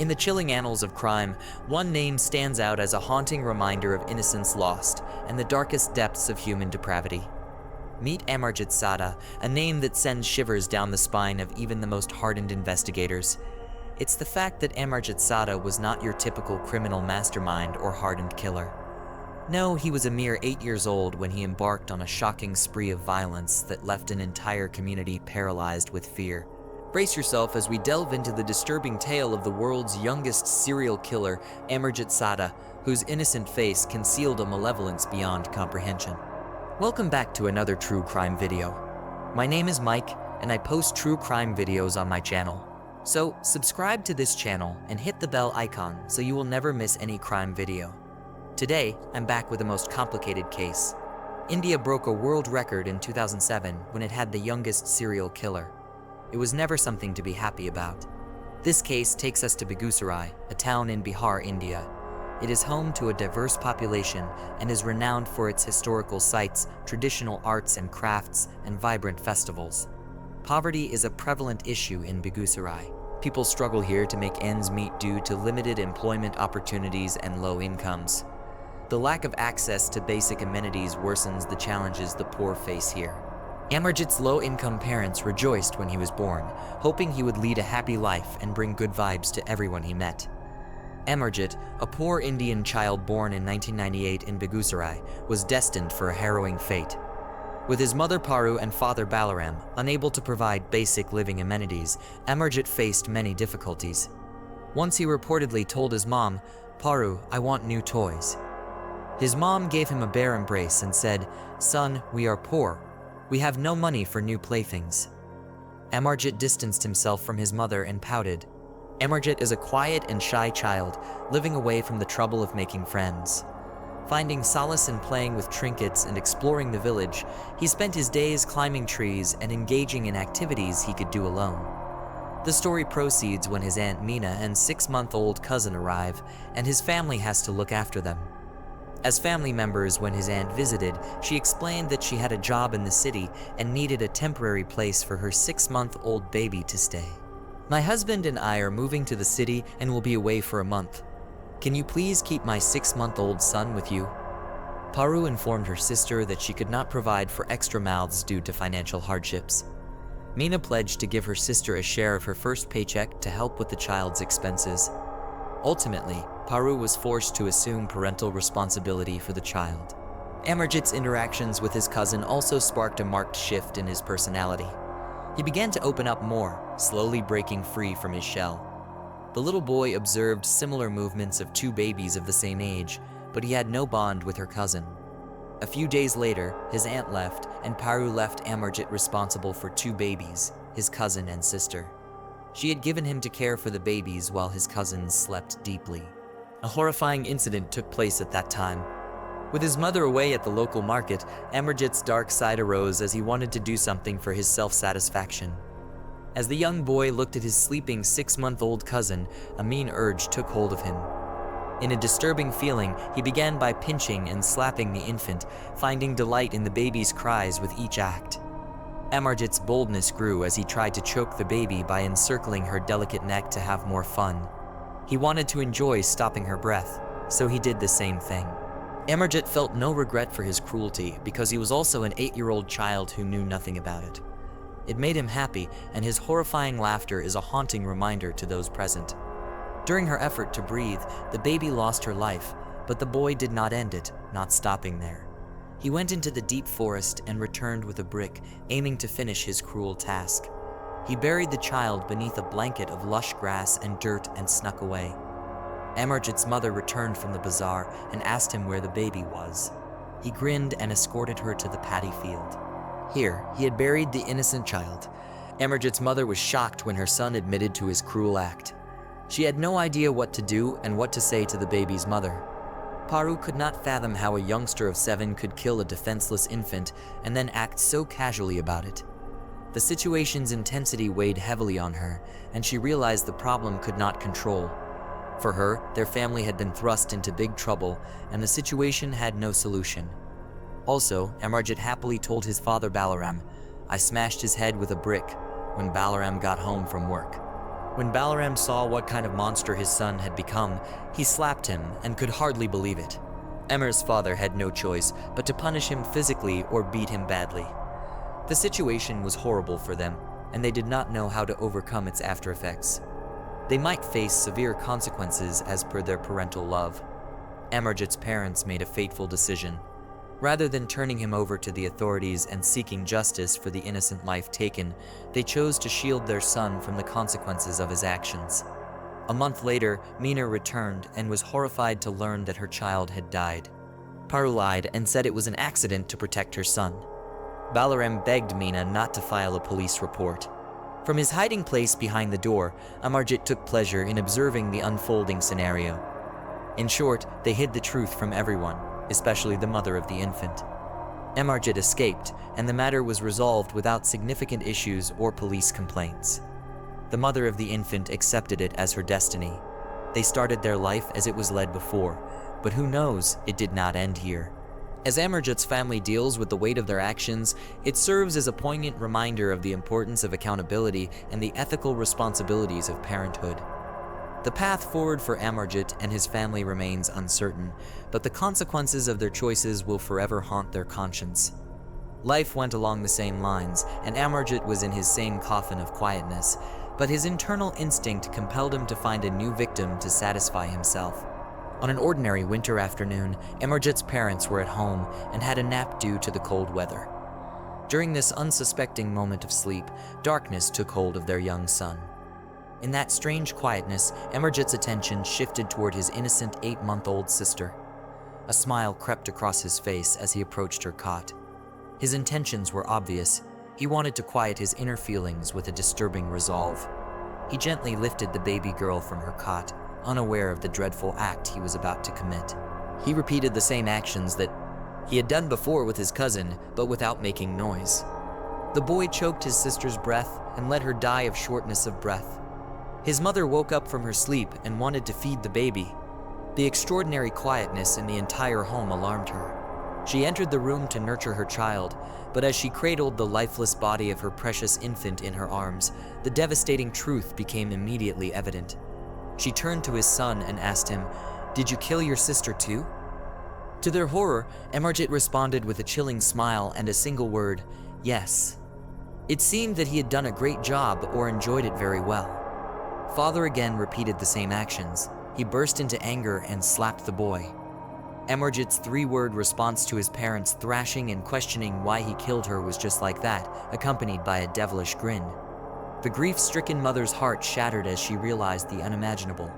In the chilling annals of crime, one name stands out as a haunting reminder of innocence lost and the darkest depths of human depravity. Meet Amarjeet Sada, a name that sends shivers down the spine of even the most hardened investigators. It's the fact that Amarjeet Sada was not your typical criminal mastermind or hardened killer. No, he was a mere 8 years old when he embarked on a shocking spree of violence that left an entire community paralyzed with fear. Brace yourself as we delve into the disturbing tale of the world's youngest serial killer, Amarjeet Sada, whose innocent face concealed a malevolence beyond comprehension. Welcome back to another true crime video. My name is Mike, and I post true crime videos on my channel. So subscribe to this channel and hit the bell icon so you will never miss any crime video. Today, I'm back with the most complicated case. India broke a world record in 2007 when it had the youngest serial killer. It was never something to be happy about. This case takes us to Begusarai, a town in Bihar, India. It is home to a diverse population and is renowned for its historical sites, traditional arts and crafts, and vibrant festivals. Poverty is a prevalent issue in Begusarai. People struggle here to make ends meet due to limited employment opportunities and low incomes. The lack of access to basic amenities worsens the challenges the poor face here. Amarjeet's low-income parents rejoiced when he was born, hoping he would lead a happy life and bring good vibes to everyone he met. Amarjeet, a poor Indian child born in 1998 in Begusarai, was destined for a harrowing fate. With his mother Paru and father Balaram unable to provide basic living amenities, Amarjeet faced many difficulties. Once he reportedly told his mom, "Paru, I want new toys." His mom gave him a bare embrace and said, "Son, we are poor. We have no money for new playthings." Amarjeet distanced himself from his mother and pouted. Amarjeet is a quiet and shy child, living away from the trouble of making friends. Finding solace in playing with trinkets and exploring the village, he spent his days climbing trees and engaging in activities he could do alone. The story proceeds when his Aunt Meena and 6-month-old cousin arrive, and his family has to look after them. As family members, when his aunt visited, she explained that she had a job in the city and needed a temporary place for her 6-month-old baby to stay. "My husband and I are moving to the city and will be away for a month. Can you please keep my 6-month-old son with you?" Paru informed her sister that she could not provide for extra mouths due to financial hardships. Meena pledged to give her sister a share of her first paycheck to help with the child's expenses. Ultimately, Paru was forced to assume parental responsibility for the child. Amarjeet's interactions with his cousin also sparked a marked shift in his personality. He began to open up more, slowly breaking free from his shell. The little boy observed similar movements of 2 babies of the same age, but he had no bond with her cousin. A few days later, his aunt left, and Paru left Amarjeet responsible for 2 babies, his cousin and sister. She had given him to care for the babies while his cousins slept deeply. A horrifying incident took place at that time. With his mother away at the local market, Amarjeet's dark side arose as he wanted to do something for his self-satisfaction. As the young boy looked at his sleeping 6-month-old cousin, a mean urge took hold of him. In a disturbing feeling, he began by pinching and slapping the infant, finding delight in the baby's cries with each act. Amarjeet's boldness grew as he tried to choke the baby by encircling her delicate neck to have more fun. He wanted to enjoy stopping her breath, so he did the same thing. Amarjeet felt no regret for his cruelty because he was also an 8-year-old child who knew nothing about it. It made him happy, and his horrifying laughter is a haunting reminder to those present. During her effort to breathe, the baby lost her life, but the boy did not end it, not stopping there. He went into the deep forest and returned with a brick, aiming to finish his cruel task. He buried the child beneath a blanket of lush grass and dirt and snuck away. Amarjeet's mother returned from the bazaar and asked him where the baby was. He grinned and escorted her to the paddy field. Here, he had buried the innocent child. Amarjeet's mother was shocked when her son admitted to his cruel act. She had no idea what to do and what to say to the baby's mother. Paru could not fathom how a youngster of 7 could kill a defenseless infant and then act so casually about it. The situation's intensity weighed heavily on her, and she realized the problem could not control. For her, their family had been thrust into big trouble, and the situation had no solution. Also, Amarjeet happily told his father Balaram, "I smashed his head with a brick," when Balaram got home from work. When Balaram saw what kind of monster his son had become, he slapped him and could hardly believe it. Emer's father had no choice but to punish him physically or beat him badly. The situation was horrible for them, and they did not know how to overcome its after effects. They might face severe consequences as per their parental love. Amarjeet's parents made a fateful decision. Rather than turning him over to the authorities and seeking justice for the innocent life taken, they chose to shield their son from the consequences of his actions. A month later, Meena returned and was horrified to learn that her child had died. Paru lied and said it was an accident to protect her son. Balaram begged Meena not to file a police report. From his hiding place behind the door, Amarjeet took pleasure in observing the unfolding scenario. In short, they hid the truth from everyone, especially the mother of the infant. Amarjeet escaped, and the matter was resolved without significant issues or police complaints. The mother of the infant accepted it as her destiny. They started their life as it was led before, but who knows, it did not end here. As Amarjeet's family deals with the weight of their actions, it serves as a poignant reminder of the importance of accountability and the ethical responsibilities of parenthood. The path forward for Amarjeet and his family remains uncertain, but the consequences of their choices will forever haunt their conscience. Life went along the same lines, and Amarjeet was in his same coffin of quietness, but his internal instinct compelled him to find a new victim to satisfy himself. On an ordinary winter afternoon, Amarjeet's parents were at home and had a nap due to the cold weather. During this unsuspecting moment of sleep, darkness took hold of their young son. In that strange quietness, Amarjeet's attention shifted toward his innocent 8-month-old sister. A smile crept across his face as he approached her cot. His intentions were obvious. He wanted to quiet his inner feelings with a disturbing resolve. He gently lifted the baby girl from her cot, unaware of the dreadful act he was about to commit. He repeated the same actions that he had done before with his cousin, but without making noise. The boy choked his sister's breath and let her die of shortness of breath. His mother woke up from her sleep and wanted to feed the baby. The extraordinary quietness in the entire home alarmed her. She entered the room to nurture her child, but as she cradled the lifeless body of her precious infant in her arms, the devastating truth became immediately evident. She turned to his son and asked him, "Did you kill your sister too?" To their horror, Amarjeet responded with a chilling smile and a single word, "Yes." It seemed that he had done a great job or enjoyed it very well. Father again repeated the same actions. He burst into anger and slapped the boy. Amarjeet's 3-word response to his parents' thrashing and questioning why he killed her was just like that, accompanied by a devilish grin. The grief-stricken mother's heart shattered as she realized the unimaginable.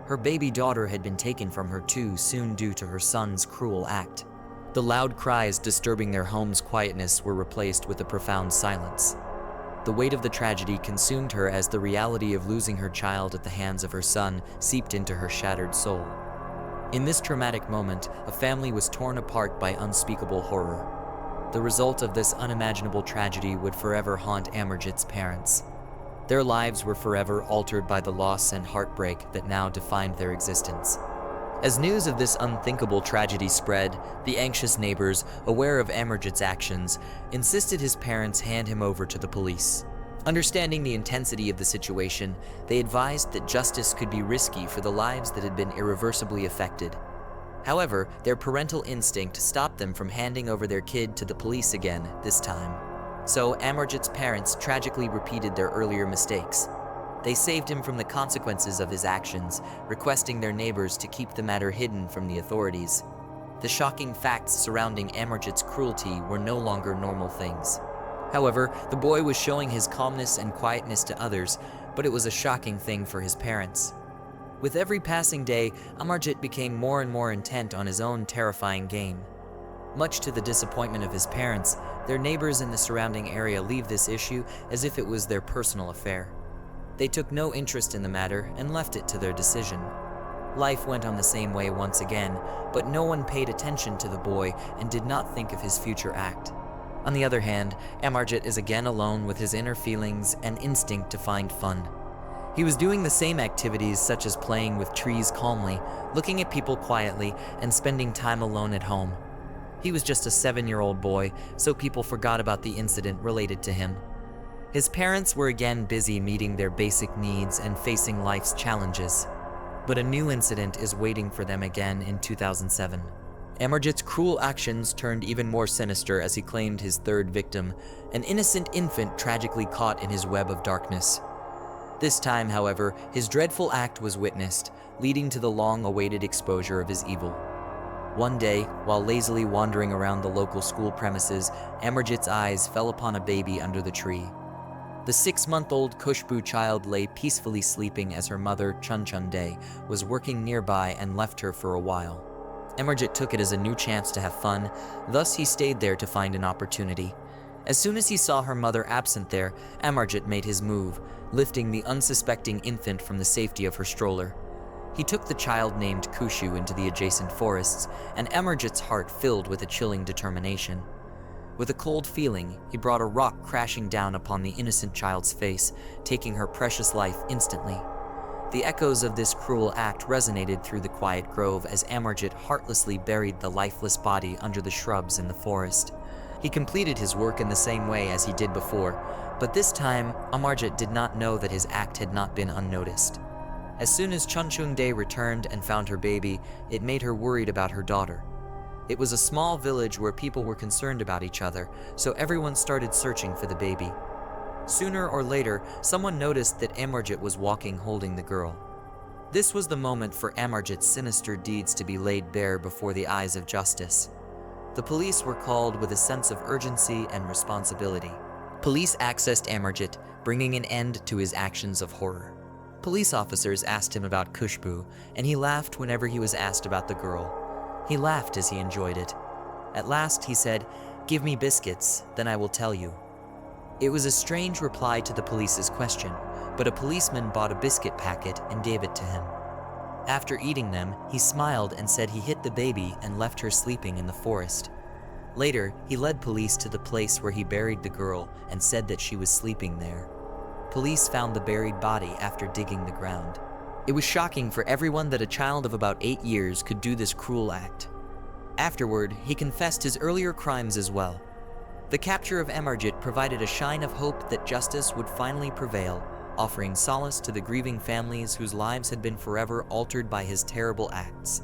Her baby daughter had been taken from her too soon due to her son's cruel act. The loud cries disturbing their home's quietness were replaced with a profound silence. The weight of the tragedy consumed her as the reality of losing her child at the hands of her son seeped into her shattered soul. In this traumatic moment, a family was torn apart by unspeakable horror. The result of this unimaginable tragedy would forever haunt Amarjeet's parents. Their lives were forever altered by the loss and heartbreak that now defined their existence. As news of this unthinkable tragedy spread, the anxious neighbors, aware of Amarjeet's actions, insisted his parents hand him over to the police. Understanding the intensity of the situation, they advised that justice could be risky for the lives that had been irreversibly affected. However, their parental instinct stopped them from handing over their kid to the police again this time. So Amarjeet's parents tragically repeated their earlier mistakes. They saved him from the consequences of his actions, requesting their neighbors to keep the matter hidden from the authorities. The shocking facts surrounding Amarjeet's cruelty were no longer normal things. However, the boy was showing his calmness and quietness to others, but it was a shocking thing for his parents. With every passing day, Amarjeet became more and more intent on his own terrifying game. Much to the disappointment of his parents, their neighbors in the surrounding area leave this issue as if it was their personal affair. They took no interest in the matter and left it to their decision. Life went on the same way once again, but no one paid attention to the boy and did not think of his future act. On the other hand, Amarjeet is again alone with his inner feelings and instinct to find fun. He was doing the same activities such as playing with trees calmly, looking at people quietly, and spending time alone at home. He was just a 7-year-old boy, so people forgot about the incident related to him. His parents were again busy meeting their basic needs and facing life's challenges. But a new incident is waiting for them again in 2007. Amarjeet's cruel actions turned even more sinister as he claimed his third victim, an innocent infant tragically caught in his web of darkness. This time, however, his dreadful act was witnessed, leading to the long-awaited exposure of his evil. One day, while lazily wandering around the local school premises, Amarjeet's eyes fell upon a baby under the tree. The 6-month-old Khushbu child lay peacefully sleeping as her mother, Chunchunde, was working nearby and left her for a while. Amarjeet took it as a new chance to have fun, thus he stayed there to find an opportunity. As soon as he saw her mother absent there, Amarjeet made his move, lifting the unsuspecting infant from the safety of her stroller. He took the child named Khushu into the adjacent forests, and Amarjeet's heart filled with a chilling determination. With a cold feeling, he brought a rock crashing down upon the innocent child's face, taking her precious life instantly. The echoes of this cruel act resonated through the quiet grove as Amarjeet heartlessly buried the lifeless body under the shrubs in the forest. He completed his work in the same way as he did before, but this time, Amarjeet did not know that his act had not been unnoticed. As soon as Chunchunde returned and found her baby, it made her worried about her daughter. It was a small village where people were concerned about each other, so everyone started searching for the baby. Sooner or later, someone noticed that Amarjeet was walking holding the girl. This was the moment for Amarjeet's sinister deeds to be laid bare before the eyes of justice. The police were called with a sense of urgency and responsibility. Police accessed Amarjeet, bringing an end to his actions of horror. Police officers asked him about Khushbu, and he laughed whenever he was asked about the girl. He laughed as he enjoyed it. At last, he said, "Give me biscuits, then I will tell you." It was a strange reply to the police's question, but a policeman bought a biscuit packet and gave it to him. After eating them, he smiled and said he hit the baby and left her sleeping in the forest. Later, he led police to the place where he buried the girl and said that she was sleeping there. Police found the buried body after digging the ground. It was shocking for everyone that a child of about 8 years could do this cruel act. Afterward, he confessed his earlier crimes as well. The capture of Amarjeet provided a shine of hope that justice would finally prevail, offering solace to the grieving families whose lives had been forever altered by his terrible acts.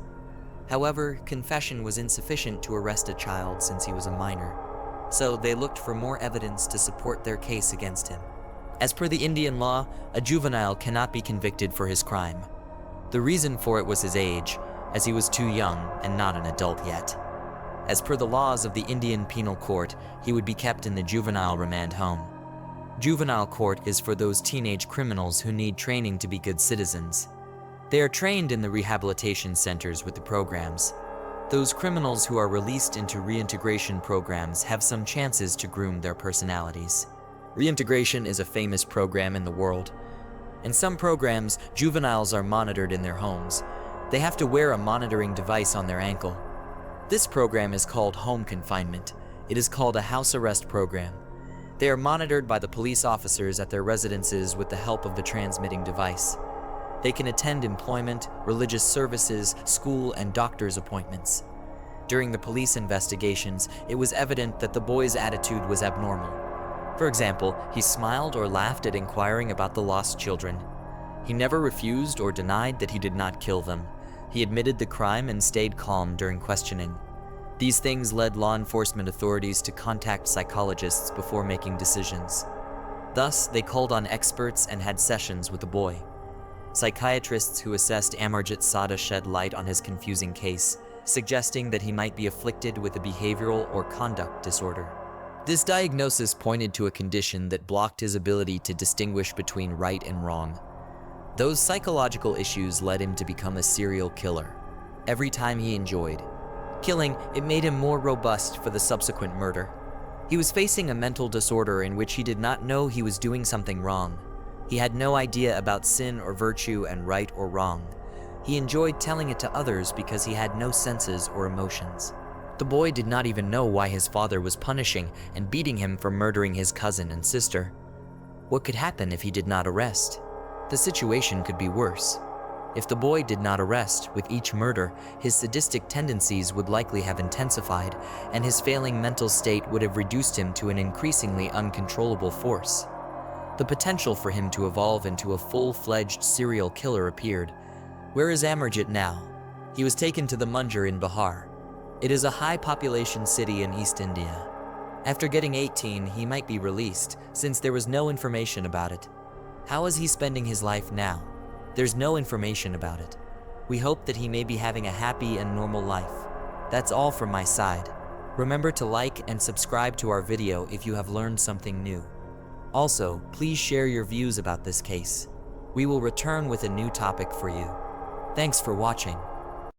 However, confession was insufficient to arrest a child since he was a minor, so they looked for more evidence to support their case against him. As per the Indian law, a juvenile cannot be convicted for his crime. The reason for it was his age, as he was too young and not an adult yet. As per the laws of the Indian Penal Court, he would be kept in the juvenile remand home. Juvenile court is for those teenage criminals who need training to be good citizens. They are trained in the rehabilitation centers with the programs. Those criminals who are released into reintegration programs have some chances to groom their personalities. Reintegration is a famous program in the world. In some programs, juveniles are monitored in their homes. They have to wear a monitoring device on their ankle. This program is called home confinement. It is called a house arrest program. They are monitored by the police officers at their residences with the help of the transmitting device. They can attend employment, religious services, school, and doctor's appointments. During the police investigations, it was evident that the boy's attitude was abnormal. For example, he smiled or laughed at inquiring about the lost children. He never refused or denied that he did not kill them. He admitted the crime and stayed calm during questioning. These things led law enforcement authorities to contact psychologists before making decisions. Thus, they called on experts and had sessions with the boy. Psychiatrists who assessed Amarjeet Sada shed light on his confusing case, suggesting that he might be afflicted with a behavioral or conduct disorder. This diagnosis pointed to a condition that blocked his ability to distinguish between right and wrong. Those psychological issues led him to become a serial killer. Every time he enjoyed killing, it made him more robust for the subsequent murder. He was facing a mental disorder in which he did not know he was doing something wrong. He had no idea about sin or virtue and right or wrong. He enjoyed telling it to others because he had no senses or emotions. The boy did not even know why his father was punishing and beating him for murdering his cousin and sister. What could happen if he did not arrest? The situation could be worse. If the boy did not arrest, with each murder, his sadistic tendencies would likely have intensified, and his failing mental state would have reduced him to an increasingly uncontrollable force. the potential for him to evolve into a full-fledged serial killer appeared. Where is Amarjeet now? He was taken to the Munjir in Bihar. It is a high-population city in East India. After getting 18, he might be released, since there was no information about it. How is he spending his life now? There's no information about it. We hope that he may be having a happy and normal life. That's all from my side. Remember to like and subscribe to our video if you have learned something new. Also, please share your views about this case. We will return with a new topic for you. Thanks for watching.